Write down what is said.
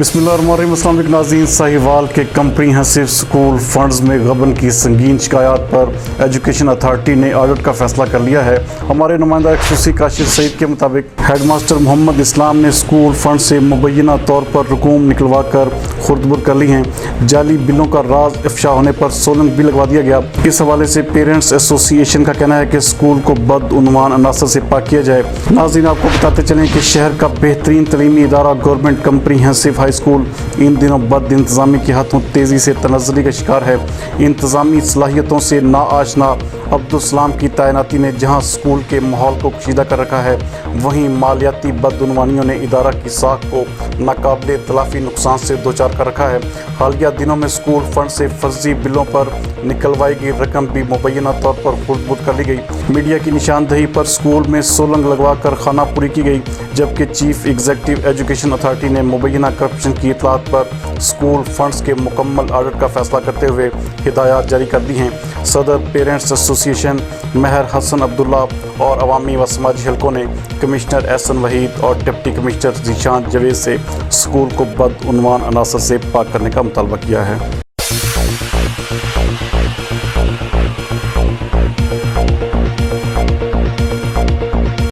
बिस्मिल्लाहिर्रहमानिर्रहीम। अस्सलाम वालेकुम नाज़रीन। साहिवाल के कम्प्रीहेंसिव स्कूल फंड्स में गबन की संगीन शिकायत पर एजुकेशन अथॉरिटी ने ऑडिट का फैसला कर लिया है। हमारे नुमाइंदा खसूसी काशिफ सईद के मुताबिक हेडमास्टर मोहम्मद इस्लाम ने स्कूल फंड से मुबैना तौर पर रकूम निकलवा कर खुर्दबुर कर ली हैं। जाली बिलों का राज इफ्शा होने पर सोलंग भी लगवा दिया गया। इस हवाले से पेरेंट्स एसोसिएशन का कहना है कि स्कूल को बदउनवान अनासर से पाक किया जाए। नाज़रीन, आपको बताते चलें कि शहर का बेहतरीन तलीमी इदारा गवर्नमेंट कम्प्रीहेंसिव हाई स्कूल इन दिनों बद इंतज़ामी के हाथों तेज़ी से तनज़्ज़ुली का शिकार है। इंतज़ामी सलाहियतों से नाआशना अब्दुल सलाम की तैनाती ने जहां स्कूल के माहौल को कशीदा कर रखा है, वहीं मालियाती बदउनवानियों ने इदारा की साख को नाकाबिले तलाफी नुकसान से दो चार कर रखा है। हालिया दिनों में स्कूल फंड से फर्जी बिलों पर निकलवाई गई रकम भी मुबैना तौर पर खुर्दबुर्द कर ली गई। मीडिया की निशानदही पर स्कूल में सोलंग लगवा कर खाना पूरी की गई, जबकि चीफ एग्जीक्यूटिव एजुकेशन अथॉरिटी ने मुबैना करप्शन की इतलात पर स्कूल फंड्स के मुकम्मल ऑडिट का फैसला करते हुए हिदायत जारी कर दी हैं। सदर पेरेंट्स एसोसिएशन महर हसन अब्दुल्ला और अवामी व समाजी हलकों ने कमिश्नर एहसन वहीद और डिप्टी कमिश्नर जीशान जवेद से स्कूल को बदउनवान अनासर से पाक करने का मुतालबा किया है।